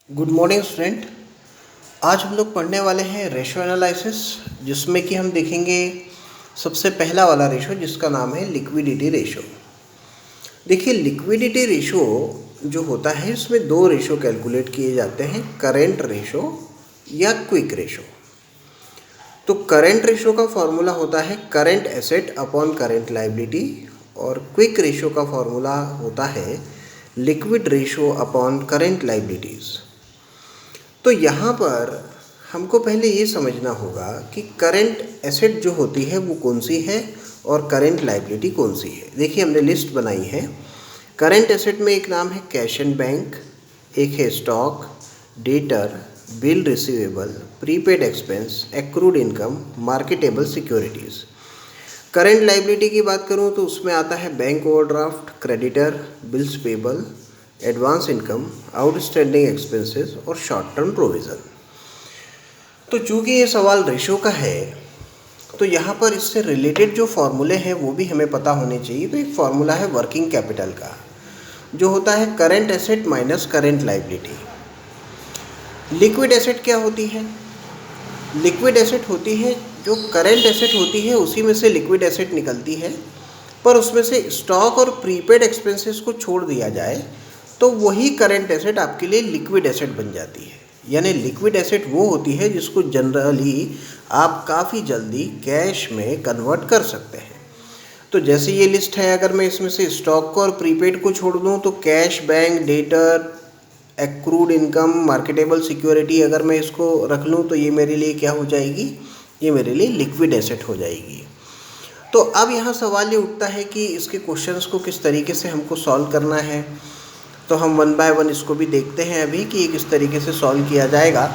Good morning student. आज हम लोग पढ़ने वाले हैं रेशो एनालिसिस, जिसमें कि हम देखेंगे सबसे पहला वाला रेशो जिसका नाम है लिक्विडिटी रेशो। देखिए, लिक्विडिटी रेशो जो होता है इसमें दो रेशो कैलकुलेट किए जाते हैं, करेंट रेशो या क्विक रेशो। तो करेंट रेशो का फॉर्मूला होता है current asset upon current liability, और क्विक रेशो का फॉर्मूला होता है liquid ratio upon current liabilities. तो यहाँ पर हमको पहले ये समझना होगा कि करंट एसेट जो होती है वो कौन सी है और करंट लायबिलिटी कौन सी है। देखिए, हमने लिस्ट बनाई है। करंट एसेट में एक नाम है कैश एंड बैंक, एक है stock, debtor, bill receivable, prepaid expense, accrued income, marketable securities. Current liability की बात करूँ तो उसमें आता है bank overdraft, creditor, bills payable, advance income, outstanding expenses और शॉर्ट टर्म प्रोविज़न। तो चूँकि ये सवाल रेशो का है तो यहाँ पर इससे रिलेटेड जो फॉर्मूले हैं वो भी हमें पता होने चाहिए। तो एक फार्मूला है वर्किंग कैपिटल का, जो होता है current asset minus current liability. Liquid asset क्या होती है? लिक्विड एसेट होती है जो करेंट एसेट होती है उसी में से लिक्विड एसेट निकलती है, पर उसमें से स्टॉक और प्रीपेड एक्सपेंसेस को छोड़ दिया जाए तो वही करंट एसेट आपके लिए लिक्विड एसेट बन जाती है। यानी लिक्विड एसेट वो होती है जिसको जनरली आप काफ़ी जल्दी कैश में कन्वर्ट कर सकते हैं। तो जैसे ये लिस्ट है, अगर मैं इसमें से स्टॉक को और प्रीपेड को छोड़ दूँ तो cash, bank, debtor, accrued income, marketable security अगर मैं इसको रख लूँ तो ये मेरे लिए क्या हो जाएगी? ये मेरे लिए लिक्विड एसेट हो जाएगी। तो अब यहाँ सवाल ये उठता है कि इसके क्वेश्चंस को किस तरीके से हमको सॉल्व करना है। तो हम वन बाय वन इसको भी देखते हैं अभी कि ये किस तरीके से सॉल्व किया जाएगा।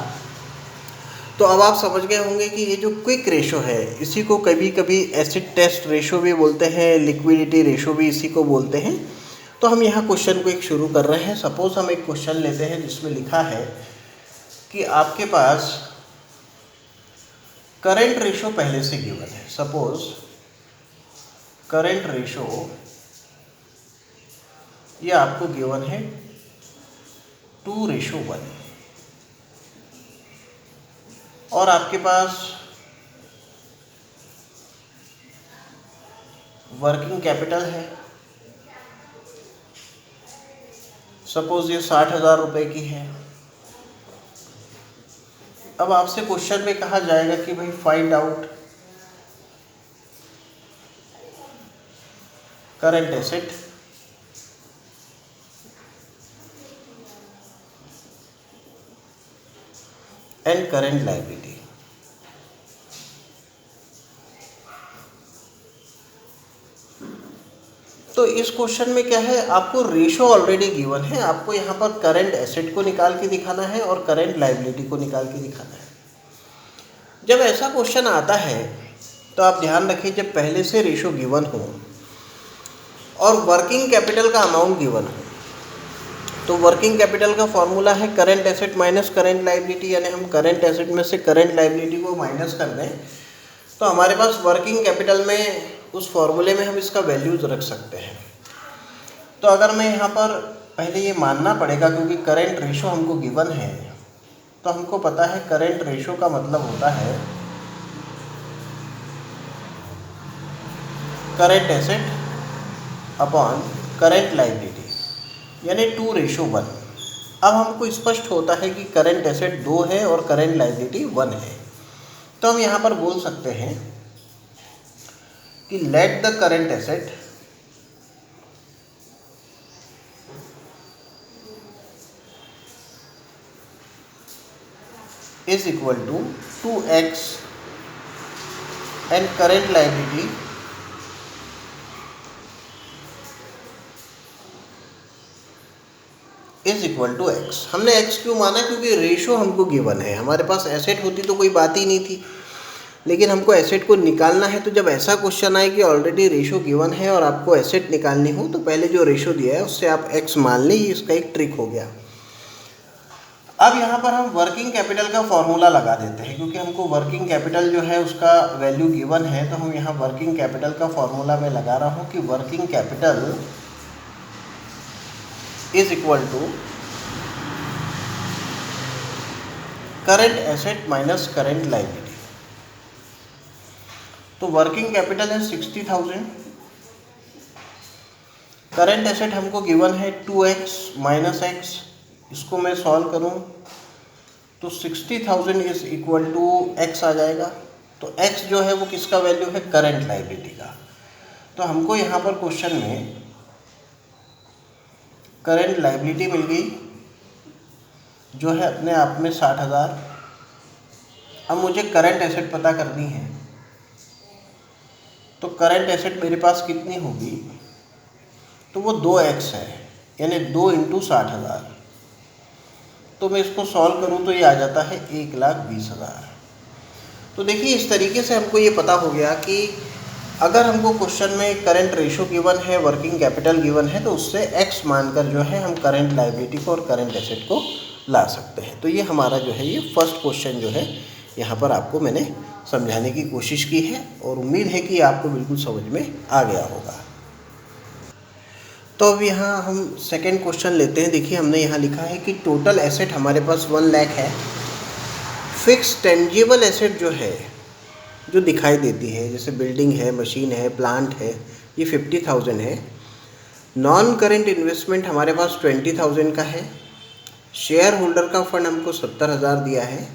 तो अब आप समझ गए होंगे कि ये जो क्विक रेशो है इसी को कभी कभी एसिड टेस्ट रेशो भी बोलते हैं, लिक्विडिटी रेशो भी इसी को बोलते हैं। तो हम यहाँ क्वेश्चन को एक शुरू कर रहे हैं। सपोज हम एक क्वेश्चन लेते हैं जिसमें लिखा है कि आपके पास करंट रेशो पहले से गिवन है। सपोज करंट रेशो ये आपको गिवन है 2:1, और आपके पास वर्किंग कैपिटल है। सपोज ये 60,000 रुपये की है। अब आपसे क्वेश्चन में कहा जाएगा कि भाई find out current asset and current liability. तो इस क्वेश्चन में क्या है, आपको रेशो ऑलरेडी गिवन है, आपको यहाँ पर करंट एसेट को निकाल के दिखाना है और करंट लायबिलिटी को निकाल के दिखाना है। जब ऐसा क्वेश्चन आता है तो आप ध्यान रखिए, जब पहले से रेशो गिवन हो और वर्किंग कैपिटल का अमाउंट गिवन हो, तो वर्किंग कैपिटल का फॉर्मूला है current asset minus current liability. यानी हम करंट एसेट में से करंट लायबिलिटी को माइनस कर दें तो हमारे पास वर्किंग कैपिटल में उस फॉर्मूले में हम इसका वैल्यूज रख सकते हैं। तो अगर मैं यहाँ पर पहले ये मानना पड़ेगा, क्योंकि करंट रेशो हमको गिवन है, तो हमको पता है करंट रेशो का मतलब होता है current asset upon current liability, यानी 2:1। अब हमको स्पष्ट होता है कि करंट एसेट 2 है और करंट लायबिलिटी 1 है। तो हम यहाँ पर बोल सकते हैं कि let the current asset is equal to 2x and current liability is equal to x। हमने x क्यों माना? क्योंकि रेशो हमको गिवन है। हमारे पास एसेट होती तो कोई बात ही नहीं थी, लेकिन हमको एसेट को निकालना है। तो जब ऐसा क्वेश्चन आए कि ऑलरेडी रेशो गिवन है और आपको एसेट निकालनी हो, तो पहले जो रेशो दिया है उससे आप x मान लें। ये इसका एक ट्रिक हो गया। अब यहाँ पर हम वर्किंग कैपिटल का फॉर्मूला लगा देते हैं, क्योंकि हमको वर्किंग कैपिटल जो है उसका वैल्यू गिवन है। तो हम यहाँ वर्किंग कैपिटल का फॉर्मूला मैं लगा रहा हूँ कि working capital is equal to current asset minus current liability. तो वर्किंग कैपिटल है 60,000, करंट एसेट हमको गिवन है 2x माइनस एक्स, इसको मैं सॉल्व करूं तो 60,000 इज इक्वल टू x आ जाएगा। तो x जो है वो किसका वैल्यू है, करंट लायबिलिटी का। तो हमको यहाँ पर क्वेश्चन में करंट लायबिलिटी मिल गई जो है अपने आप में 60,000। अब मुझे करंट एसेट पता करनी है, तो करंट एसेट मेरे पास कितनी होगी, तो वो 2x है, यानी 2 इंटू 60,000। तो मैं इसको सॉल्व करूं तो ये आ जाता है 1,20,000। तो देखिए इस तरीके से हमको ये पता हो गया कि अगर हमको क्वेश्चन में करंट रेशो गिवन है, वर्किंग कैपिटल गिवन है, तो उससे x मानकर जो है हम करंट लायबिलिटी को और करंट एसेट को ला सकते हैं। तो ये हमारा जो है ये फर्स्ट क्वेश्चन जो है यहाँ पर आपको मैंने समझाने की कोशिश की है और उम्मीद है कि आपको बिल्कुल समझ में आ गया होगा। तो अब यहाँ हम सेकेंड क्वेश्चन लेते हैं। देखिए हमने यहाँ लिखा है कि टोटल एसेट हमारे पास 1 लाख है, फिक्स टेंजिबल एसेट जो है जो दिखाई देती है, जैसे बिल्डिंग है, मशीन है, प्लांट है, ये 50,000 है। नॉन करेंट इन्वेस्टमेंट हमारे पास 20,000 का है। शेयर होल्डर का फंड हमको 70,000 दिया है।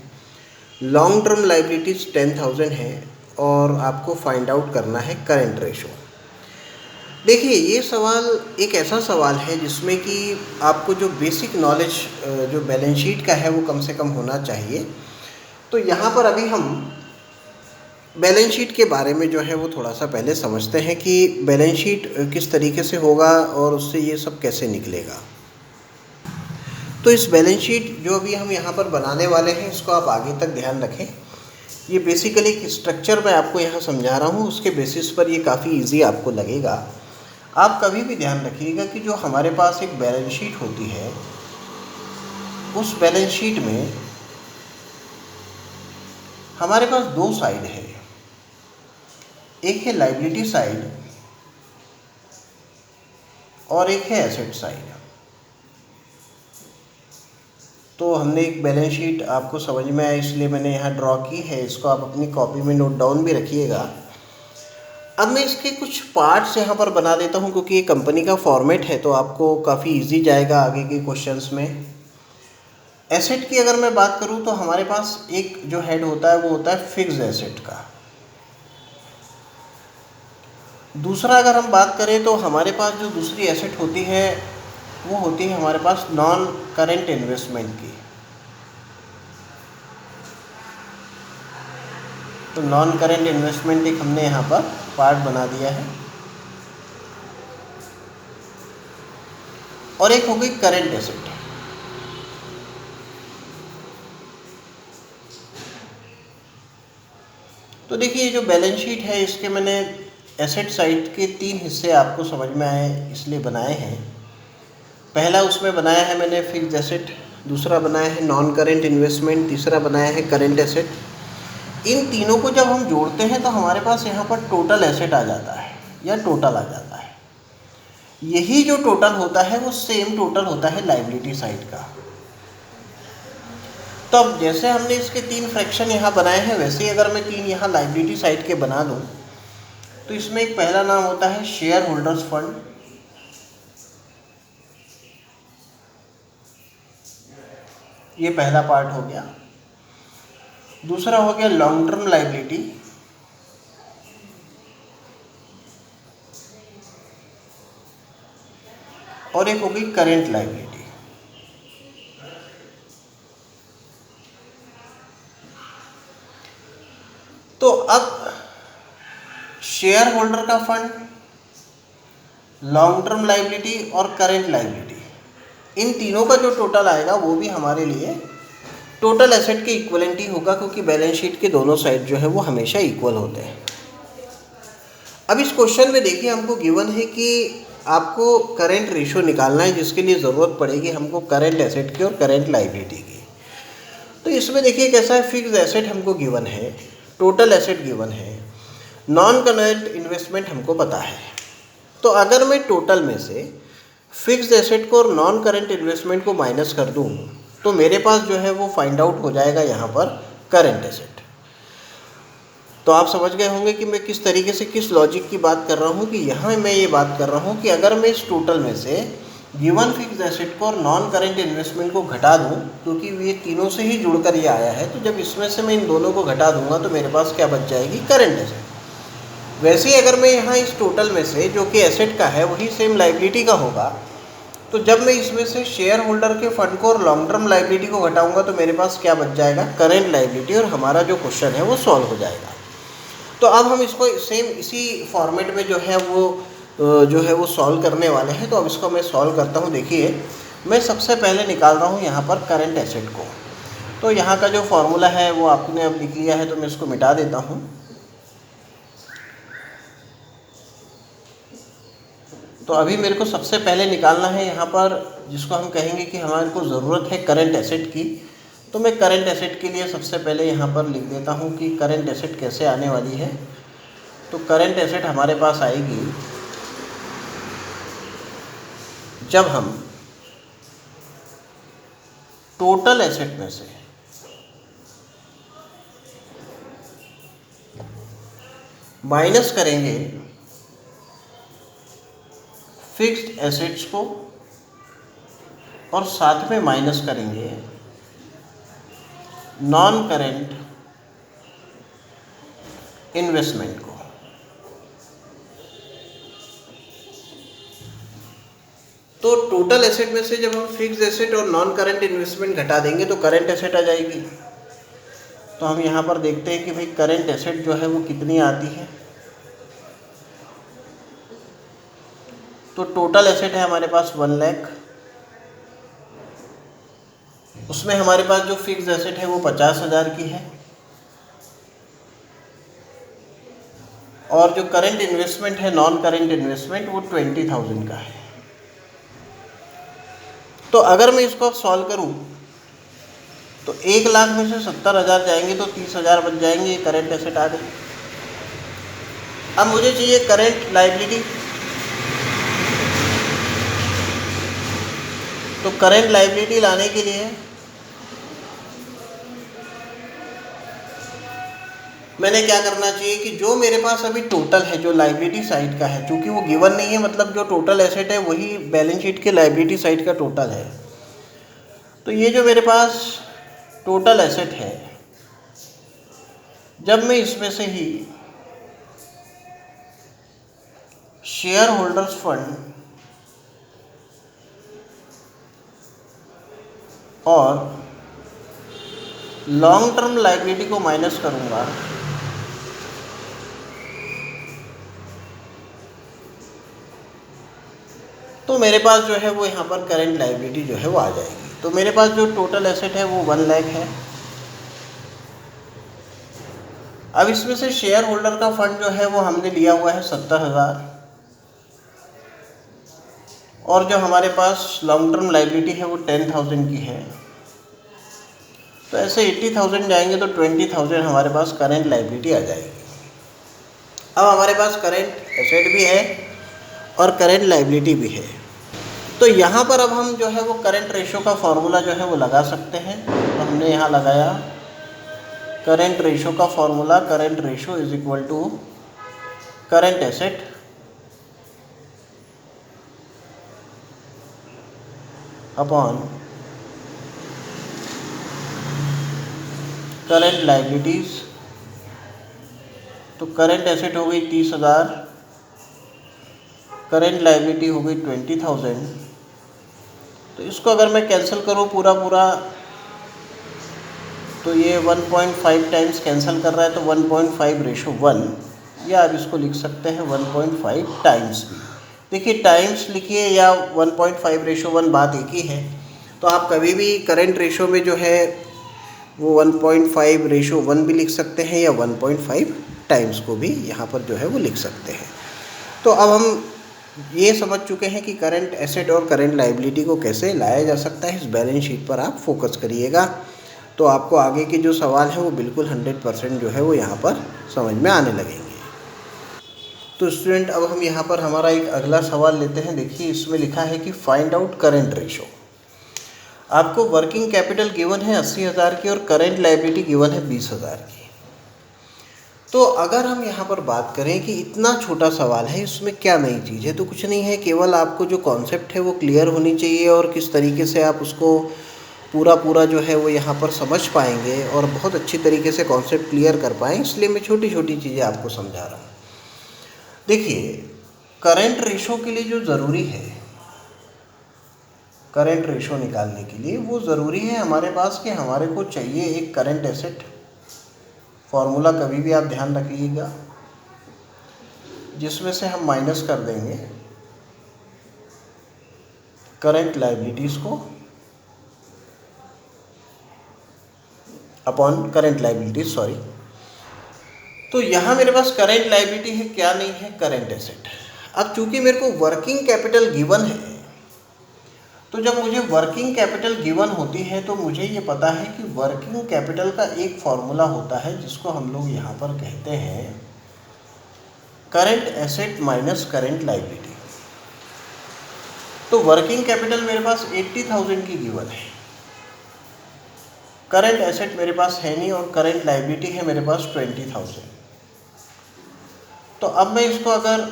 लॉन्ग टर्म लाइबिलिटीज़ 10,000 है और आपको फाइंड आउट करना है करंट रेशो। देखिए ये सवाल एक ऐसा सवाल है जिसमें कि आपको जो बेसिक नॉलेज जो बैलेंस शीट का है वो कम से कम होना चाहिए। तो यहाँ पर अभी हम बैलेंस शीट के बारे में जो है वो थोड़ा सा पहले समझते हैं कि बैलेंस शीट किस तरीके से होगा और उससे ये सब कैसे निकलेगा। तो इस बैलेंस शीट जो अभी हम यहाँ पर बनाने वाले हैं इसको आप आगे तक ध्यान रखें। ये बेसिकली एक स्ट्रक्चर मैं आपको यहाँ समझा रहा हूँ, उसके बेसिस पर ये काफ़ी इजी आपको लगेगा। आप कभी भी ध्यान रखिएगा कि जो हमारे पास एक बैलेंस शीट होती है उस बैलेंस शीट में हमारे पास 2 साइड है, एक है लायबिलिटी साइड और एक है एसेट साइड। तो हमने एक बैलेंस शीट आपको समझ में आया इसलिए मैंने यहाँ ड्रॉ की है, इसको आप अपनी कॉपी में नोट डाउन भी रखिएगा। अब मैं इसके कुछ पार्ट्स यहाँ पर बना देता हूँ क्योंकि ये कंपनी का फॉर्मेट है तो आपको काफ़ी इजी जाएगा आगे के क्वेश्चंस में। एसेट की अगर मैं बात करूँ तो हमारे पास एक जो हेड होता है वो होता है फिक्स्ड एसेट का। दूसरा अगर हम बात करें तो हमारे पास जो दूसरी एसेट होती है वो होती है हमारे पास नॉन करेंट इन्वेस्टमेंट की। तो नॉन करेंट इन्वेस्टमेंट एक हमने यहाँ पर पार्ट बना दिया है और एक हो गई करेंट एसेट। तो देखिए ये जो बैलेंस शीट है इसके मैंने एसेट साइड के 3 हिस्से आपको समझ में आए इसलिए बनाए हैं। पहला उसमें बनाया है मैंने फिक्स्ड एसेट, दूसरा बनाया है नॉन करेंट इन्वेस्टमेंट, तीसरा बनाया है करेंट एसेट। इन तीनों को जब हम जोड़ते हैं तो हमारे पास यहाँ पर टोटल एसेट आ जाता है या टोटल आ जाता है। यही जो टोटल होता है वो सेम टोटल होता है लायबिलिटी साइड का। तो अब जैसे हमने इसके 3 फ्रैक्शन यहाँ बनाए हैं वैसे ही अगर मैं 3 यहाँ लायबिलिटी साइड के बना दूँ तो इसमें एक पहला नाम होता है शेयर होल्डर्स फंड, ये पहला पार्ट हो गया। दूसरा हो गया लॉन्ग टर्म लायबिलिटी, और एक हो गई करेंट लायबिलिटी। तो अब शेयर होल्डर का फंड, लॉन्ग टर्म लायबिलिटी और करेंट लायबिलिटी, इन तीनों का जो टोटल आएगा वो भी हमारे लिए टोटल एसेट के इक्वलेंट ही होगा क्योंकि बैलेंस शीट के दोनों साइड जो है वो हमेशा इक्वल होते हैं। अब इस क्वेश्चन में देखिए हमको गिवन है कि आपको करेंट रेशो निकालना है जिसके लिए ज़रूरत पड़ेगी हमको करेंट एसेट की और करेंट लायबिलिटी की। तो इसमें देखिए कैसा है, फिक्स्ड एसेट हमको गिवन है, टोटल एसेट गिवन है, नॉन करेंट इन्वेस्टमेंट हमको पता है। तो अगर मैं टोटल में से फिक्स्ड एसेट को और नॉन करेंट इन्वेस्टमेंट को माइनस कर दूं तो तो मेरे पास जो है वो फाइंड आउट हो जाएगा यहाँ पर करंट एसेट। तो आप समझ गए होंगे कि मैं किस तरीके से, किस लॉजिक की बात कर रहा हूँ कि यहाँ मैं ये बात कर रहा हूँ कि अगर मैं इस टोटल में से गिवन फिक्स एसेट को और नॉन करेंट इन्वेस्टमेंट को घटा दूँ, क्योंकि ये तीनों से ही जुड़कर ये आया है, तो जब इसमें से मैं इन दोनों को घटा दूंगा तो मेरे पास क्या बच जाएगी, करंट एसेट। वैसे ही अगर मैं यहाँ इस टोटल में से जो कि एसेट का है वही सेम लाइबिलिटी का होगा, तो जब मैं इसमें से शेयर होल्डर के फंड को और लॉन्ग टर्म लाइबिलिटी को घटाऊंगा तो मेरे पास क्या बच जाएगा, करेंट लाइबिलिटी, और हमारा जो क्वेश्चन है वो सॉल्व हो जाएगा। तो अब हम इसको सेम इसी फॉर्मेट में जो है वो सॉल्व करने वाले हैं। तो अब इसको मैं सॉल्व करता हूँ। देखिए, मैं सबसे पहले निकाल रहा हूँ यहाँ पर करंट एसेट को। तो यहाँ का जो फॉर्मूला है वो आपने अब लिख लिया है, तो मैं इसको मिटा देता हूँ। तो अभी मेरे को सबसे पहले निकालना है यहाँ पर, जिसको हम कहेंगे कि हमारे को ज़रूरत है करंट एसेट की। तो मैं करंट एसेट के लिए सबसे पहले यहाँ पर लिख देता हूँ कि करंट एसेट कैसे आने वाली है। तो करंट एसेट हमारे पास आएगी जब हम टोटल एसेट में से माइनस करेंगे फिक्स्ड एसेट्स को और साथ में माइनस करेंगे नॉन करेंट इन्वेस्टमेंट को। तो टोटल एसेट में से जब हम फिक्स्ड एसेट और नॉन करेंट इन्वेस्टमेंट घटा देंगे तो करेंट एसेट आ जाएगी। तो हम यहाँ पर देखते हैं कि भाई करेंट एसेट जो है वो कितनी आती है। तो टोटल एसेट है हमारे पास 1 लाख, उसमें हमारे पास जो फिक्स्ड एसेट है वो 50,000 की है और जो करंट इन्वेस्टमेंट है, नॉन करंट इन्वेस्टमेंट, वो 20,000 का है। तो अगर मैं इसको अब सॉल्व करूं तो 1 लाख में से 70,000 जाएंगे तो 30,000 बच जाएंगे, ये करंट एसेट आ गई। अब मुझे चाहिए करंट लायबिलिटी। तो करंट लायबिलिटी लाने के लिए मैंने क्या करना चाहिए कि जो मेरे पास अभी टोटल है, जो लायबिलिटी साइड का है, चूँकि वो गिवन नहीं है, मतलब जो टोटल एसेट है वही बैलेंस शीट के लायबिलिटी साइड का टोटल है। तो ये जो मेरे पास टोटल एसेट है, जब मैं इसमें से ही शेयर होल्डर्स फंड और लॉन्ग टर्म लायबिलिटी को माइनस करूंगा तो मेरे पास जो है वो यहाँ पर करंट लायबिलिटी जो है वो आ जाएगी। तो मेरे पास जो टोटल एसेट है वो 1 लाख है। अब इसमें से शेयर होल्डर का फंड जो है वो हमने लिया हुआ है 70,000 और जो हमारे पास लॉन्ग टर्म लायबिलिटी है वो 10,000 की है। तो ऐसे 80,000 जाएंगे तो 20,000 हमारे पास करंट लायबिलिटी आ जाएगी। अब हमारे पास करंट एसेट भी है और करंट लायबिलिटी भी है। तो यहाँ पर अब हम जो है वो करंट रेशो का फॉर्मूला जो है वो लगा सकते हैं। तो हमने यहाँ लगाया करंट रेशो का formula, current ratio is equal to current asset upon current liabilities. तो करंट एसेट हो गई 30,000, करंट लायबिलिटी हो गई 20,000। तो इसको अगर मैं कैंसिल करूँ पूरा तो ये 1.5 टाइम्स कैंसिल कर रहा है, तो 1.5:1, या आप इसको लिख सकते हैं 1.5 टाइम्स भी। देखिए, टाइम्स लिखिए या 1.5:1 बात एक ही है। तो आप कभी भी करंट रेशो में जो है वो 1.5:1 भी लिख सकते हैं या 1.5 टाइम्स को भी यहाँ पर जो है वो लिख सकते हैं। तो अब हम ये समझ चुके हैं कि करंट एसेट और करंट लायबिलिटी को कैसे लाया जा सकता है। इस बैलेंस शीट पर आप फोकस करिएगा तो आपको आगे के जो सवाल हैं वो बिल्कुल 100% जो है वो यहाँ पर समझ में आने लगेंगे। तो स्टूडेंट, अब हम यहाँ पर हमारा एक अगला सवाल लेते हैं। देखिए, इसमें लिखा है कि फाइंड आउट करंट रेशो। आपको वर्किंग कैपिटल गिवन है 80,000 की और करेंट लायबिलिटी गिवन है 20,000 की। तो अगर हम यहाँ पर बात करें कि इतना छोटा सवाल है, इसमें क्या नई चीज़ है, तो कुछ नहीं है, केवल आपको जो कॉन्सेप्ट है वो क्लियर होनी चाहिए और किस तरीके से आप उसको पूरा जो है वो यहाँ पर समझ पाएंगे और बहुत अच्छी तरीके से कॉन्सेप्ट क्लियर कर पाएँ, इसलिए मैं छोटी छोटी चीज़ें आपको समझा रहा हूँ। देखिए, करंट रेशो के लिए जो ज़रूरी है, करंट रेशो निकालने के लिए वो ज़रूरी है हमारे पास कि हमारे को चाहिए एक करंट एसेट। फॉर्मूला कभी भी आप ध्यान रखिएगा, जिसमें से हम माइनस कर देंगे करंट लायबिलिटीज़ को अपॉन करंट लायबिलिटीज, सॉरी। तो यहाँ मेरे पास करंट लायबिलिटी है, क्या नहीं है, करंट एसेट। अब चूंकि मेरे को वर्किंग कैपिटल गिवन है, तो जब मुझे वर्किंग कैपिटल गिवन होती है तो मुझे ये पता है कि वर्किंग कैपिटल का एक फॉर्मूला होता है जिसको हम लोग यहाँ पर कहते हैं current asset minus current liability. तो वर्किंग कैपिटल मेरे पास 80,000 की गिवन है, करंट एसेट मेरे पास है नहीं और करंट लायबिलिटी है मेरे पास 20,000। तो अब मैं इसको अगर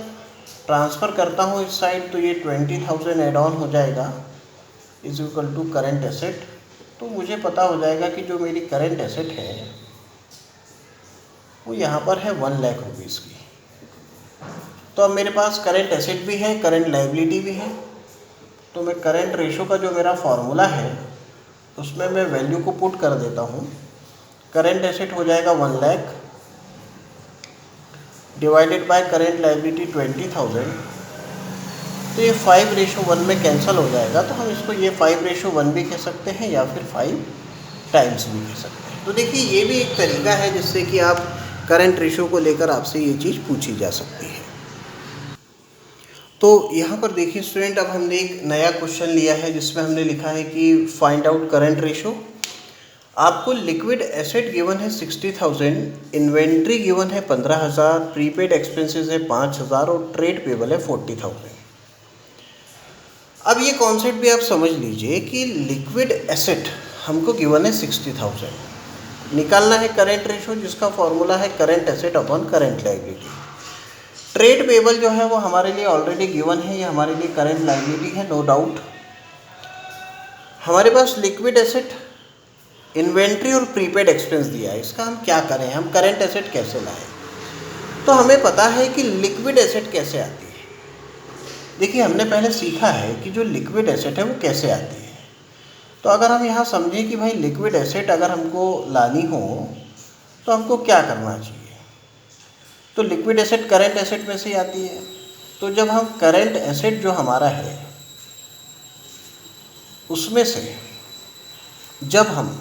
ट्रांसफ़र करता हूँ इस साइड, तो ये 20,000 एड ऑन हो जाएगा is equal to current asset. तो मुझे पता हो जाएगा कि जो मेरी करंट एसेट है वो यहाँ पर है 1 लाख रुपीज़ की। तो अब मेरे पास करंट एसेट भी है, करंट लायबिलिटी भी है, तो मैं करंट रेशो का जो मेरा फॉर्मूला है उसमें मैं वैल्यू को पुट कर देता हूँ। करंट एसेट हो जाएगा 1 lakh divided by current liability 20,000। तो ये 5:1 में कैंसिल हो जाएगा, तो हम इसको ये 5:1 भी कह सकते हैं या फिर 5 टाइम्स भी कह सकते हैं। तो देखिए, ये भी एक तरीका है जिससे कि आप करंट रेशो को लेकर आपसे ये चीज़ पूछी जा सकती है। तो यहाँ पर देखिए स्टूडेंट, अब हमने एक नया क्वेश्चन लिया है जिसमें हमने लिखा है कि फाइंड आउट करंट रेशो। आपको लिक्विड एसेट गिवन है 60,000, इन्वेंट्री गिवन है 15,000, प्रीपेड एक्सपेंसेस है 5,000 और ट्रेड पेबल है 40,000। अब ये कॉन्सेप्ट भी आप समझ लीजिए कि लिक्विड एसेट हमको गिवन है 60,000, निकालना है करंट रेशो जिसका फॉर्मूला है current asset upon current liability. Trade payable जो है वो हमारे लिए ऑलरेडी गिवन है, ये हमारे लिए करंट लायबिलिटी है, नो डाउट। हमारे पास लिक्विड एसेट, इन्वेंट्री और प्रीपेड एक्सपेंस दिया है, इसका हम क्या करें, हम करंट एसेट कैसे लाएं। तो हमें पता है कि लिक्विड एसेट कैसे आती है। देखिए, हमने पहले सीखा है कि जो लिक्विड एसेट है वो कैसे आती है। तो अगर हम यहाँ समझें कि भाई लिक्विड एसेट अगर हमको लानी हो तो हमको क्या करना चाहिए, तो लिक्विड एसेट करंट एसेट में से ही आती है। तो जब हम करंट एसेट जो हमारा है उसमें से जब हम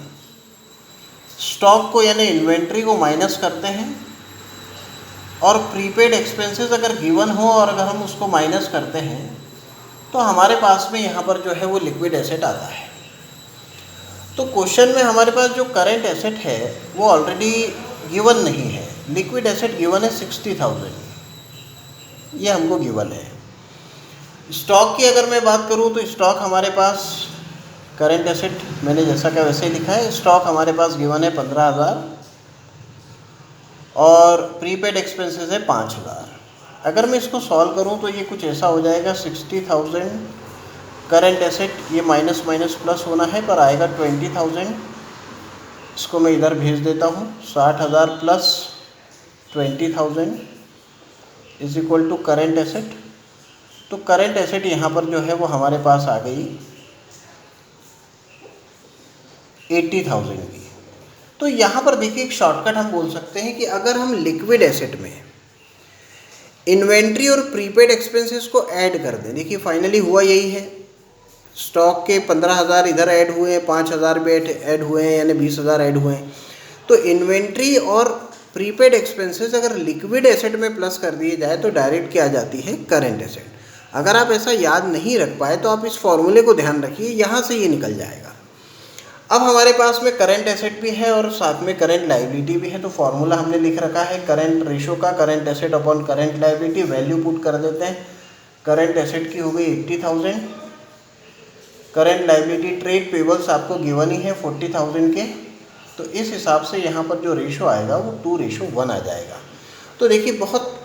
स्टॉक को यानी इन्वेंट्री को माइनस करते हैं और प्रीपेड एक्सपेंसेस अगर गिवन हो और अगर हम उसको माइनस करते हैं तो हमारे पास में यहाँ पर जो है वो लिक्विड एसेट आता है। तो क्वेश्चन में हमारे पास जो करंट एसेट है वो ऑलरेडी गिवन नहीं है, लिक्विड एसेट गिवन है 60,000, ये हमको गिवन है। स्टॉक की अगर मैं बात करूँ तो स्टॉक हमारे पास करंट एसेट मैंने जैसा कि वैसे ही लिखा है, स्टॉक हमारे पास गिवन है 15,000 और प्रीपेड एक्सपेंसेस है 5,000। अगर मैं इसको सॉल्व करूं तो ये कुछ ऐसा हो जाएगा 60,000 करंट एसेट, ये माइनस माइनस प्लस होना है पर आएगा 20,000। इसको मैं इधर भेज देता हूं, 60,000 plus 20,000 is equal to current asset. तो करंट एसेट यहाँ पर जो है वो हमारे पास आ गई 80,000 की। तो यहाँ पर देखिए एक शॉर्टकट हम बोल सकते हैं कि अगर हम लिक्विड एसेट में इन्वेंट्री और प्रीपेड एक्सपेंसेस को ऐड कर दें, देखिए फाइनली हुआ यही है, स्टॉक के 15,000 इधर ऐड हुए हैं, 5,000 भी ऐड हुए हैं, यानी 20,000 ऐड हुए हैं। तो इन्वेंट्री और प्रीपेड एक्सपेंसेस अगर लिक्विड एसेट में प्लस कर दिए जाए तो डायरेक्ट क्या आ जाती है, करंट एसेट। अगर आप ऐसा याद नहीं रख पाए तो आप इस फॉर्मूले को ध्यान रखिए, यहाँ से ये निकल जाएगा। अब हमारे पास में करंट एसेट भी है और साथ में करंट लायबिलिटी भी है, तो फॉर्मूला हमने लिख रखा है करंट रेशो का, current asset upon current liability. Value put कर देते हैं, करंट एसेट की हो गई 80,000 करेंट लाइबिलिटी ट्रेड पेबल्स आपको गिवन ही है 40,000 के, तो इस हिसाब से यहाँ पर जो रेशो आएगा वो 2:1 आ जाएगा। तो देखिए बहुत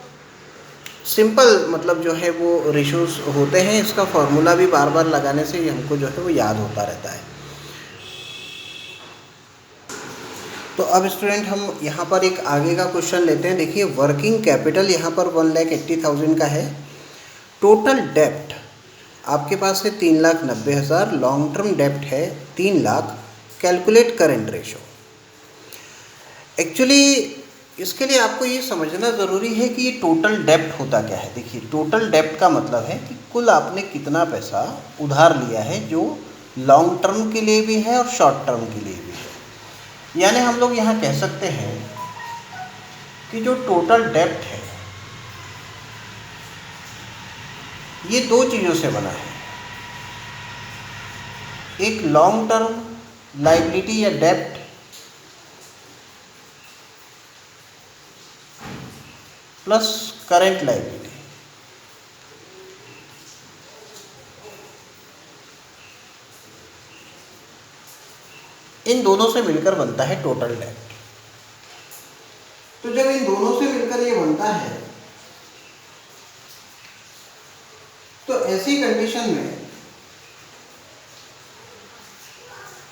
सिंपल मतलब जो है वो रेशोस होते हैं, इसका फॉर्मूला भी बार बार लगाने से हमको जो है वो याद होता रहता है। तो अब स्टूडेंट हम यहाँ पर एक आगे का क्वेश्चन लेते हैं। देखिए वर्किंग कैपिटल यहाँ पर 1,80,000 का है, टोटल डेप्ट आपके पास है 3,90,000, लॉन्ग टर्म डेप्ट है 3 lakh, calculate current ratio. Actually इसके लिए आपको ये समझना ज़रूरी है कि ये टोटल डेप्ट होता क्या है। देखिए टोटल डेप्ट का मतलब है कि कुल आपने कितना पैसा उधार लिया है, जो लॉन्ग टर्म के लिए भी है और शॉर्ट टर्म के लिए भी है। यानी हम लोग यहाँ कह सकते हैं कि जो टोटल डेप्ट है ये 2 चीज़ों से बना है, एक लॉन्ग टर्म लाइबिलिटी या डेप्ट प्लस करेंट लाइबिलिटी। इन दोनों से मिलकर बनता है टोटल डेप्ट। तो जब इन दोनों से मिलकर ये बनता है तो ऐसी कंडीशन में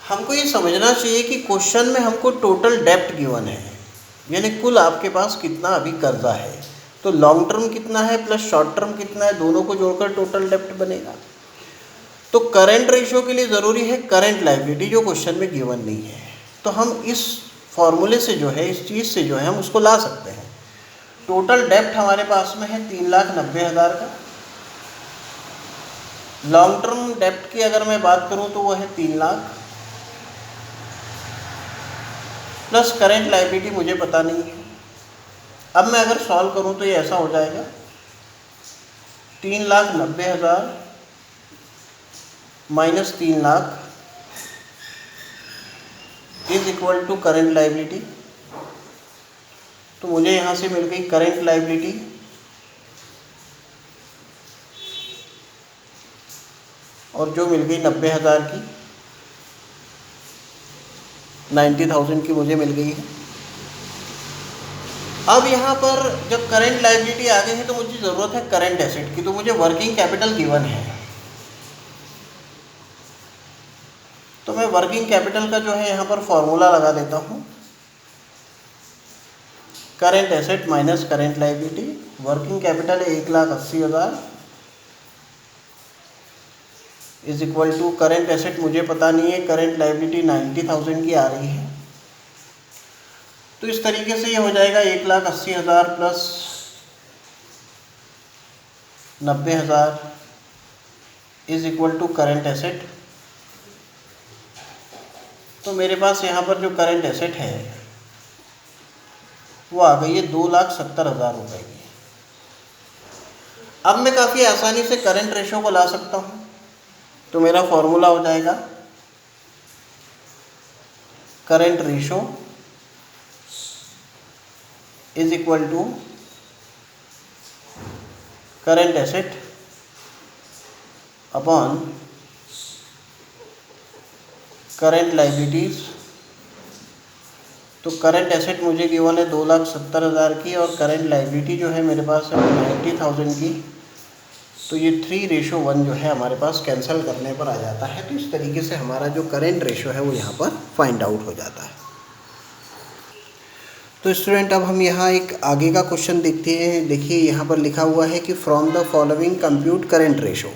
हमको ये समझना चाहिए कि क्वेश्चन में हमको टोटल डेप्ट गिवन है, यानी कुल आपके पास कितना अभी कर्जा है, तो लॉन्ग टर्म कितना है प्लस शॉर्ट टर्म कितना है, दोनों को जोड़कर टोटल डेप्ट बनेगा। तो करेंट रेशियो के लिए ज़रूरी है करेंट लाइबिलिटी, जो क्वेश्चन में गिवन नहीं है। तो हम इस फॉर्मूले से जो है, इस चीज़ से जो है हम उसको ला सकते हैं। टोटल डेप्ट हमारे पास में है 3,90,000 का, लॉन्ग टर्म डेप्ट की अगर मैं बात करूं तो वो है 3 लाख, प्लस करेंट लाइबिलिटी मुझे पता नहीं है। अब मैं अगर सॉल्व करूं तो ये ऐसा हो जाएगा 3,90,000 minus 3 lakh is equal to current liability. तो मुझे यहाँ से मिल गई करेंट लाइबिलिटी और जो मिल गई 90,000 की, 90,000 की मुझे मिल गई है। अब यहाँ पर जब करेंट लाइबिलिटी आ गई है तो मुझे ज़रूरत है करेंट एसेट की, तो मुझे वर्किंग कैपिटल गिवन है, तो मैं वर्किंग कैपिटल का जो है यहाँ पर फॉर्मूला लगा देता हूँ, current asset minus current liability. Working capital है 1,80,000 is equal to current asset मुझे पता नहीं है, करेंट लाइबिलिटी 90,000 की आ रही है। तो इस तरीके से ये हो जाएगा 1,80,000 plus 90,000 is equal to current asset. तो मेरे पास यहाँ पर जो करंट एसेट है वो आ गई है 2,70,000 रुपये की। अब मैं काफ़ी आसानी से करंट रेशो को ला सकता हूँ, तो मेरा फॉर्मूला हो जाएगा current ratio is equal to current asset upon current liabilities. तो करंट एसेट मुझे गिवन है 2,70,000 की और करंट लाइबिलिटी जो है मेरे पास है 90,000 की। तो ये 3:1 जो है हमारे पास कैंसिल करने पर आ जाता है। तो इस तरीके से हमारा जो करंट रेशो है वो यहाँ पर फाइंड आउट हो जाता है। तो स्टूडेंट अब हम यहाँ एक आगे का क्वेश्चन देखते हैं। देखिए यहाँ पर लिखा हुआ है कि from the following compute current ratio.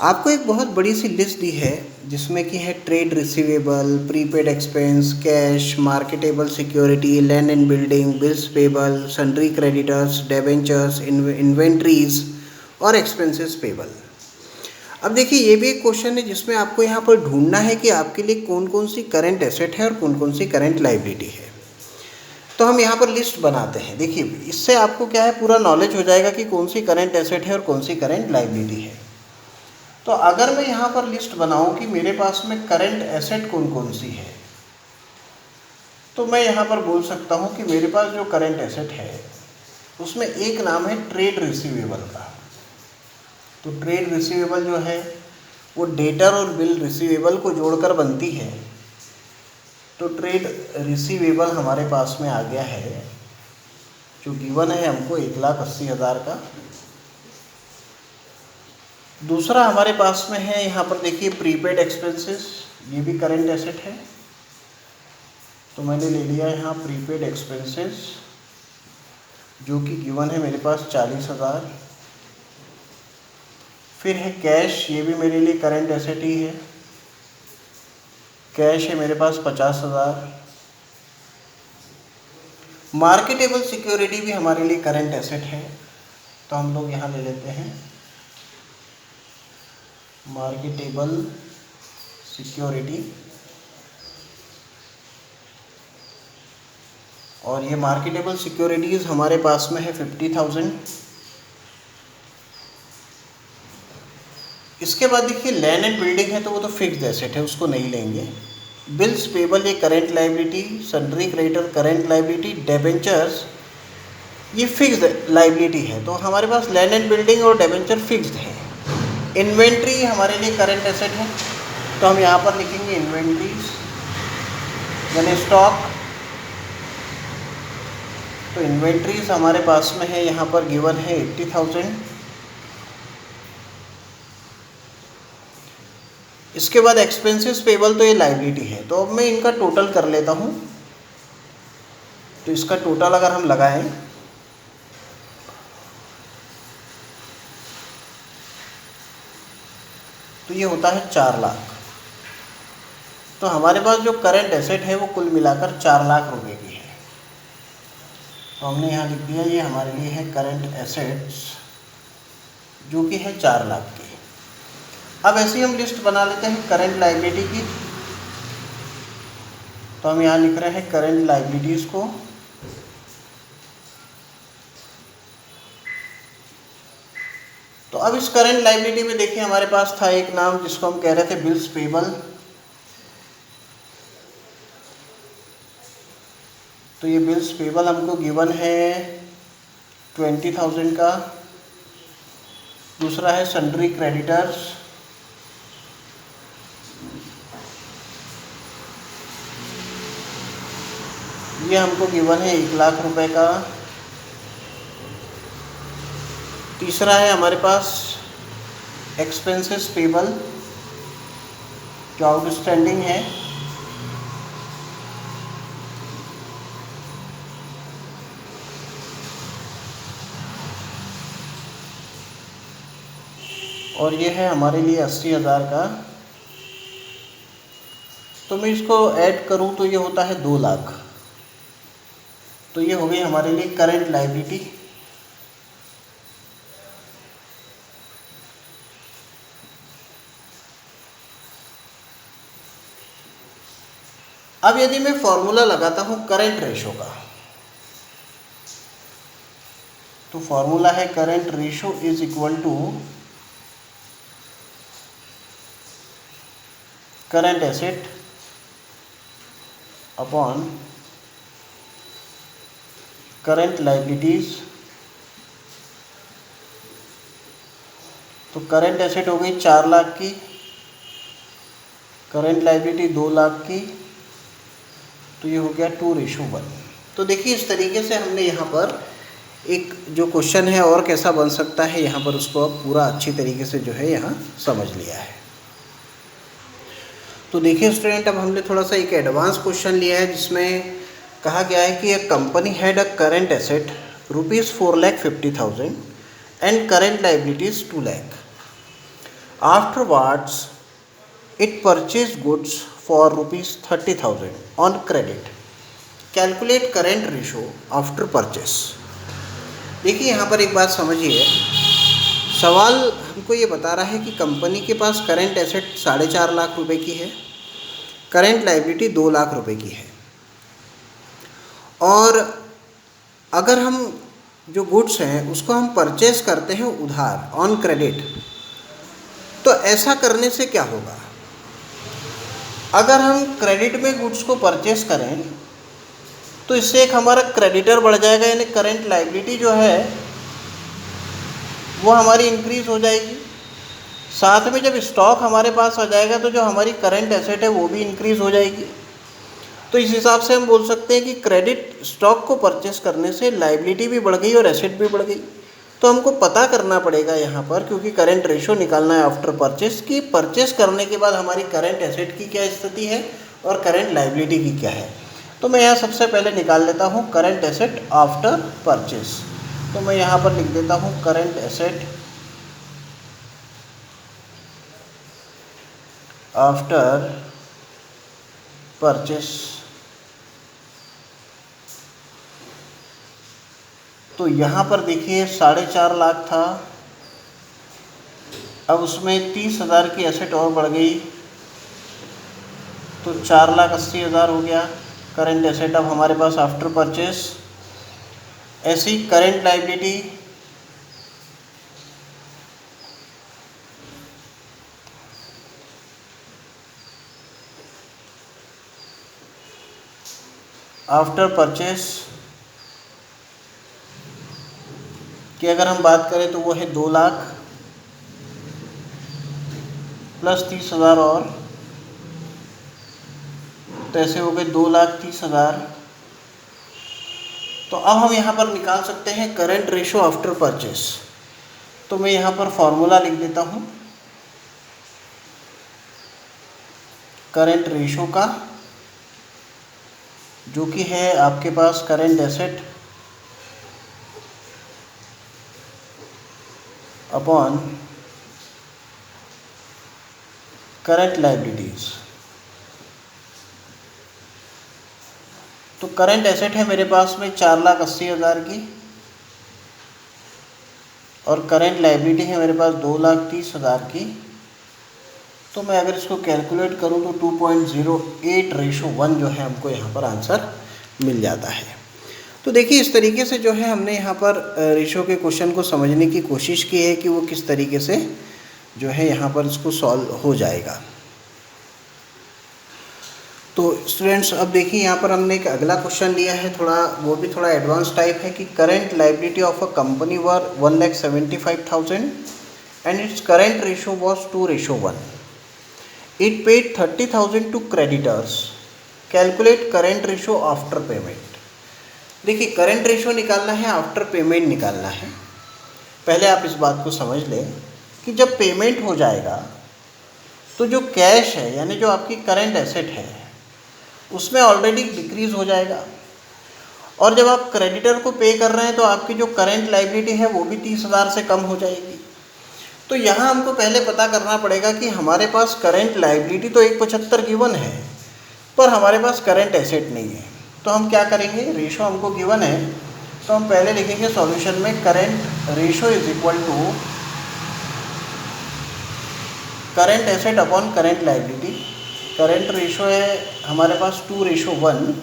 आपको एक बहुत बड़ी सी लिस्ट दी है जिसमें कि है trade receivable, prepaid expense, cash, marketable security, land and building, bills payable, sundry creditors, debentures, inventories और एक्सपेंसेस पेबल। अब देखिए ये भी एक क्वेश्चन है जिसमें आपको यहाँ पर ढूंढना है कि आपके लिए कौन कौन सी करंट एसेट है और कौन कौन सी करंट लाइबिलिटी है। तो हम यहाँ पर लिस्ट बनाते हैं। देखिए इससे आपको क्या है पूरा नॉलेज हो जाएगा कि कौन सी करंट एसेट है और कौन सी करंट लाइबिलिटी है। तो अगर मैं यहाँ पर लिस्ट बनाऊँ कि मेरे पास में करंट एसेट कौन कौन सी है, तो मैं यहाँ पर बोल सकता हूँ कि मेरे पास जो करंट एसेट है उसमें एक नाम है ट्रेड रिसीवेबल का। तो ट्रेड रिसीवेबल जो है वो डेटर और बिल रिसीवेबल को जोड़कर बनती है। तो ट्रेड रिसीवेबल हमारे पास में आ गया है, जो गिवन है हमको 1,80,000 का। दूसरा हमारे पास में है यहाँ पर देखिए प्रीपेड एक्सपेंसेस, ये भी करंट एसेट है। तो मैंने ले लिया यहाँ प्रीपेड एक्सपेंसेस, जो कि गिवन है मेरे पास 40,000। फिर है कैश, ये भी मेरे लिए करंट एसेट ही है। कैश है मेरे पास 50,000। मार्केटेबल सिक्योरिटी भी हमारे लिए करंट एसेट है, तो हम लोग यहाँ ले लेते हैं मार्केटेबल सिक्योरिटी। और ये मार्केटेबल सिक्योरिटीज़ हमारे पास में है 50,000। इसके बाद देखिए लैंड एंड बिल्डिंग है, तो वो तो फिक्स्ड एसेट है, उसको नहीं लेंगे। बिल्स पेबल ये current liability, sundry creditor current liability, debentures ये फिक्स्ड लाइबिलिटी है, तो हमारे पास लैंड एंड बिल्डिंग और डेबेंचर फिक्स्ड है। इन्वेंट्री हमारे लिए करंट एसेट है, तो हम यहाँ पर लिखेंगे इन्वेंट्रीज यानी स्टॉक। तो इन्वेंट्रीज हमारे पास में है, यहाँ पर गिवन है 80,000। इसके बाद एक्सपेंसेस पेबल, तो ये लाइबिलिटी है, तो अब मैं इनका टोटल कर लेता हूँ। तो इसका टोटल अगर हम लगाएं तो ये होता है 4 लाख। तो हमारे पास जो करंट एसेट है वो कुल मिलाकर 4 लाख रुपए की है। तो हमने यहाँ लिख दिया ये हमारे लिए है करंट एसेट्स, जो कि है 4 लाख की। अब ऐसे ही हम लिस्ट बना लेते हैं करंट लाइबिलिटी की। तो हम यहाँ लिख रहे हैं करंट लाइबिलिटीज़ को। तो अब इस करंट लाइबिलिटी में देखिए हमारे पास था एक नाम जिसको हम कह रहे थे बिल्स पेबल। तो ये बिल्स पेबल हमको गिवन है 20,000 का। दूसरा है सन्ड्री क्रेडिटर्स, ये हमको गिवन है 1 लाख रुपए का। तीसरा है हमारे पास एक्सपेंसेस पेबल, जो आउटस्टैंडिंग है। और ये है हमारे लिए 80,000 का। तो मैं इसको ऐड करूं तो ये होता है 2 लाख। तो ये हो गई हमारे लिए करंट लायबिलिटी। अब यदि मैं फॉर्मूला लगाता हूं करंट रेशो का, तो फॉर्मूला है current ratio is equal to current asset upon current liabilities. तो करंट एसेट हो गई 4 लाख की, करंट लायबिलिटी 2 लाख की, तो ये हो गया 2:1। तो देखिए इस तरीके से हमने यहाँ पर एक जो क्वेश्चन है और कैसा बन सकता है, यहाँ पर उसको अब पूरा अच्छी तरीके से जो है यहाँ समझ लिया है। तो देखिए स्टूडेंट, अब हमने थोड़ा सा एक एडवांस क्वेश्चन लिया है जिसमें कहा गया है कि a company had a current asset ₹4,50,000 and current liabilities 2 lakh. Afterwards it purchase goods for ₹30,000 on credit. Calculate current ratio after purchase. देखिए यहाँ पर एक बात समझिए, सवाल हमको ये बता रहा है कि कंपनी के पास करंट एसेट 4.5 लाख रुपए की है, करंट लायबिलिटी 2 लाख रुपए की है, और अगर हम जो गुड्स हैं उसको हम परचेस करते हैं उधार ऑन क्रेडिट, तो ऐसा करने से क्या होगा? अगर हम क्रेडिट में गुड्स को परचेस करें तो इससे एक हमारा क्रेडिटर बढ़ जाएगा, यानी करंट लायबिलिटी जो है वो हमारी इंक्रीज हो जाएगी। साथ में जब स्टॉक हमारे पास आ जाएगा तो जो हमारी करंट एसेट है वो भी इंक्रीज़ हो जाएगी। तो इस हिसाब से हम बोल सकते हैं कि क्रेडिट स्टॉक को परचेस करने से लायबिलिटी भी बढ़ गई और एसेट भी बढ़ गई। तो हमको पता करना पड़ेगा यहाँ पर, क्योंकि करंट रेशो निकालना है आफ्टर परचेस, कि परचेस करने के बाद हमारी करंट एसेट की क्या स्थिति है और करंट लायबिलिटी की क्या है। तो मैं यहाँ सबसे पहले निकाल लेता हूँ करंट एसेट आफ्टर परचेस। तो मैं यहाँ पर लिख देता हूँ करंट एसेट आफ्टर परचेस। तो यहाँ पर देखिए 4.5 लाख था, अब उसमें 30,000 की एसेट और बढ़ गई तो 4,80,000 हो गया करंट एसेट अब हमारे पास आफ्टर परचेस। ऐसी करंट लायबिलिटी आफ्टर परचेस की अगर हम बात करें तो वो है 2 लाख प्लस 30,000 और, तो ऐसे हो गए 2,30,000। तो अब हम यहाँ पर निकाल सकते हैं करंट रेशो आफ्टर परचेस। तो मैं यहाँ पर फॉर्मूला लिख देता हूँ करंट रेशो का, जो कि है आपके पास current asset upon current liabilities. तो करंट एसेट है मेरे पास में 4,80,000 की और करंट लायबिलिटी है मेरे पास 2,30,000 की। तो मैं अगर इसको कैलकुलेट करूं तो 2.08:1 जो है हमको यहाँ पर आंसर मिल जाता है। तो देखिए इस तरीके से जो है हमने यहाँ पर रेशो के क्वेश्चन को समझने की कोशिश की है कि वो किस तरीके से जो है यहाँ पर इसको सॉल्व हो जाएगा। तो स्टूडेंट्स अब देखिए यहाँ पर हमने एक अगला क्वेश्चन लिया है, वो भी थोड़ा एडवांस टाइप है कि current liability of a company were 1,75,000 and its current ratio was 2:1। It paid 30,000 to creditors, calculate current ratio after payment. देखिए करंट रेशो निकालना है, आफ्टर पेमेंट निकालना है। पहले आप इस बात को समझ लें कि जब पेमेंट हो जाएगा तो जो कैश है यानी जो आपकी करंट एसेट है उसमें ऑलरेडी डिक्रीज़ हो जाएगा, और जब आप क्रेडिटर को पे कर रहे हैं तो आपकी जो करंट लायबिलिटी है वो भी 30,000 से कम हो जाएगी। तो यहाँ हमको पहले पता करना पड़ेगा कि हमारे पास करंट लायबिलिटी तो 1,75 गिवन है पर हमारे पास करंट एसेट नहीं है। तो हम क्या करेंगे, रेशो हमको गिवन है तो हम पहले लिखेंगे सॉल्यूशन में current ratio is equal to current asset upon current liability. Current ratio है हमारे पास 2:1,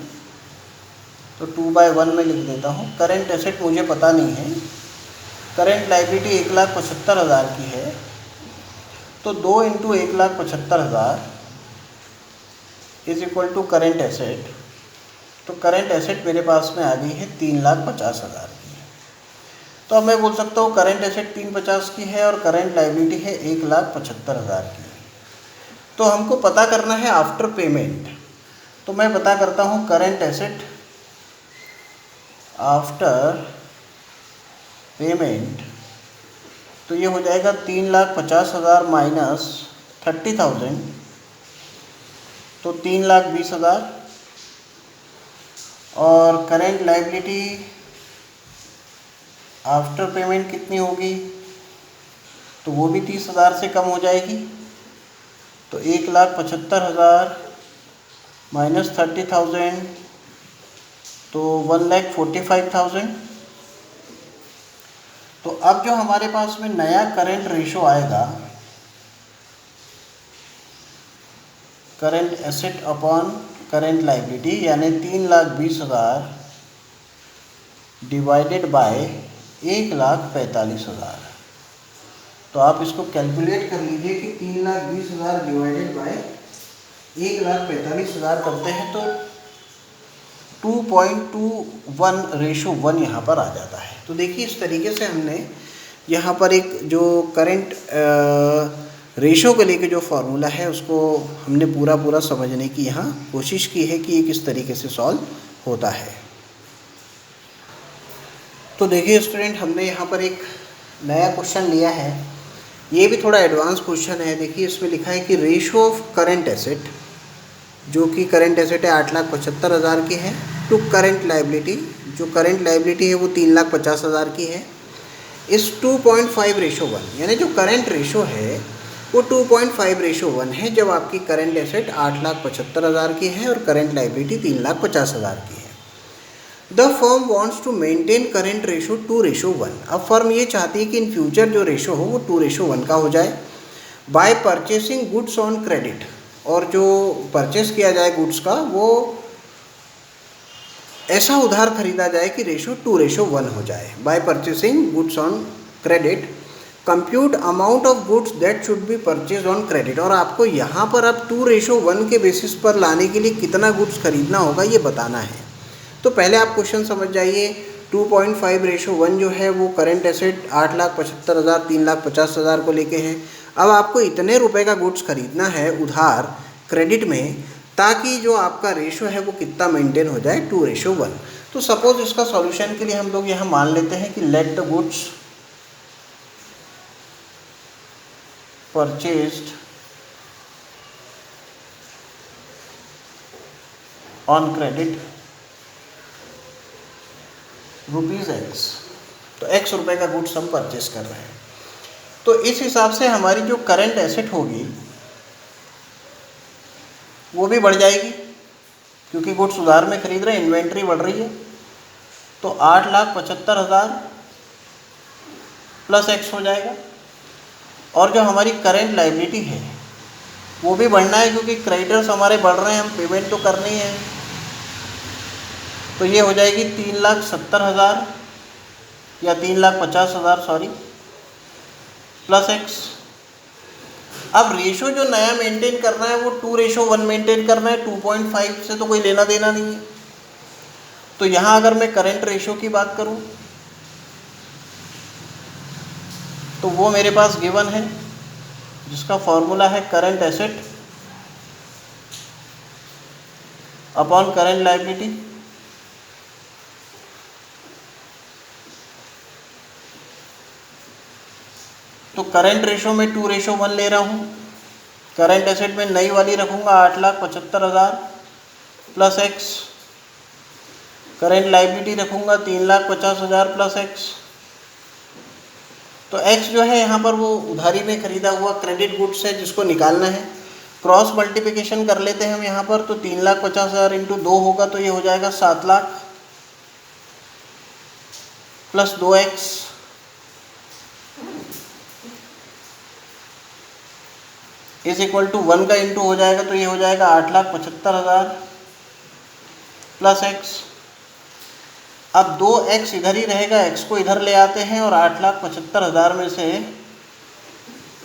तो 2/1 में लिख देता हूँ। करंट एसेट मुझे पता नहीं है, करंट लायबिलिटी 1,75,000 की है तो 2 × 1,75,000 is equal to current asset. तो करंट एसेट मेरे पास में आ गई है 3,50,000 की। तो अब मैं बोल सकता हूँ करंट एसेट 350 की है और करंट लायबिलिटी है 1,75,000 की। तो हमको पता करना है आफ्टर पेमेंट, तो मैं पता करता हूँ करंट एसेट आफ्टर पेमेंट। तो ये हो जाएगा 3,50,000 माइनस 30,000 तो 3,20,000, और करंट लायबिलिटी आफ्टर पेमेंट कितनी होगी, तो वो भी 30,000 से कम हो जाएगी। तो 1,75,000 माइनस 30,000 तो 1,45,000। तो अब जो हमारे पास में नया करंट रेशो आएगा, current asset upon current liability, यानी 3,20,000 डिवाइडेड बाय 1,45,000। तो आप इसको कैलकुलेट कर लीजिए कि 3,20,000 डिवाइडेड बाय 1,45,000 करते हैं तो 2.21:1 यहाँ पर आ जाता है। तो देखिए इस तरीके से हमने यहाँ पर एक जो करंट रेशो को लेके जो फॉर्मूला है उसको हमने पूरा समझने की यहाँ कोशिश की है कि ये किस तरीके से सॉल्व होता है। तो देखिए स्टूडेंट, हमने यहाँ पर एक नया क्वेश्चन लिया है। ये भी थोड़ा एडवांस क्वेश्चन है। देखिए इसमें लिखा है कि रेशो ऑफ करंट एसेट, जो कि करंट एसेट है 8,75,000 की है, टू करंट लाइबिलिटी, जो करंट लाइबिलिटी है वो 3,50,000 की है, इस 2.5:1, यानी जो करंट रेशो है वो 2.5:1 है जब आपकी करंट एसेट 8,75,000 की है और करंट लाइबिलिटी 3,50,000 की है। The firm wants to maintain current ratio 2:1। अब फर्म ये चाहती है कि इन फ्यूचर जो रेशो हो वो 2:1 का हो जाए by purchasing goods on credit, और जो परचेस किया जाए गुड्स का वो ऐसा उधार खरीदा जाए कि रेशो 2:1 हो जाए। By purchasing goods on credit compute amount of goods that should be purchase on credit, और आपको यहाँ पर अब 2:1 के बेसिस पर लाने के लिए कितना गुड्स खरीदना होगा ये बताना है। तो पहले आप क्वेश्चन समझ जाइए। 2.5:1 जो है वो करंट एसेट 8,75,000 3,50,000 को लेके है। अब आपको इतने रुपए का गुड्स खरीदना है उधार क्रेडिट में, ताकि जो आपका रेशो है वो कितना मेंटेन हो जाए, 2:1। तो सपोज इसका सॉल्यूशन के लिए हम लोग यहाँ मान लेते हैं कि let the goods purchased on credit ₹X, तो X रुपए का गुड्स हम परचेस कर रहे हैं। तो इस हिसाब से हमारी जो करंट एसेट होगी वो भी बढ़ जाएगी, क्योंकि गुड्स उधार में खरीद रहे हैं, इन्वेंट्री बढ़ रही है। तो 8,75,000 प्लस X हो जाएगा। और जो हमारी करंट लाइबिलिटी है वो भी बढ़ना है, क्योंकि क्रेडिटर्स हमारे बढ़ रहे हैं, हम पेमेंट तो करनी है। तो ये हो जाएगी 3,70,000 या 3,50,000 सॉरी, प्लस X। अब रेशो जो नया मेंटेन करना है वो 2:1 मेंटेन करना है, 2.5 से तो कोई लेना देना नहीं है। तो यहाँ अगर मैं करंट रेशो की बात करूँ तो वो मेरे पास गिवन है, जिसका फॉर्मूला है current asset upon current liability. तो करंट रेशो में 2:1 ले रहा हूँ, करंट एसेट में नई वाली रखूँगा 8,75,000 प्लस X, करंट लाइबिलिटी रखूँगा 3,50,000 प्लस X। तो X जो है यहाँ पर वो उधारी में खरीदा हुआ क्रेडिट गुड्स है जिसको निकालना है। क्रॉस मल्टीप्लिकेशन कर लेते हैं हम यहाँ पर, तो 3,50,000 इंटू 2 होगा, तो ये हो जाएगा 7 lakh plus 2X is equal to 1 का इंटू हो जाएगा, तो ये हो जाएगा 8,75,000 प्लस X। अब 2X इधर ही रहेगा, X को इधर ले आते हैं और 8,75,000 में से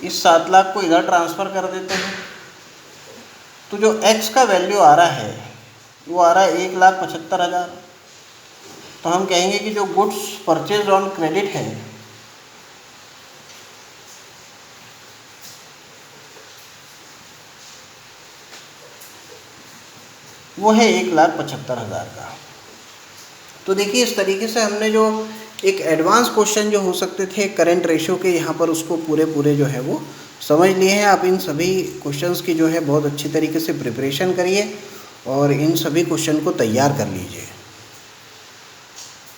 इस 7 लाख को इधर ट्रांसफ़र कर देते हैं। तो जो X का वैल्यू आ रहा है वो आ रहा है 1,75,000। तो हम कहेंगे कि जो गुड्स परचेज ऑन क्रेडिट है वो है 1,75,000 का। तो देखिए इस तरीके से हमने जो एक एडवांस क्वेश्चन जो हो सकते थे करंट रेशो के, यहाँ पर उसको पूरे जो है वो समझ लिए हैं। आप इन सभी क्वेश्चंस की जो है बहुत अच्छी तरीके से प्रिपरेशन करिए और इन सभी क्वेश्चन को तैयार कर लीजिए।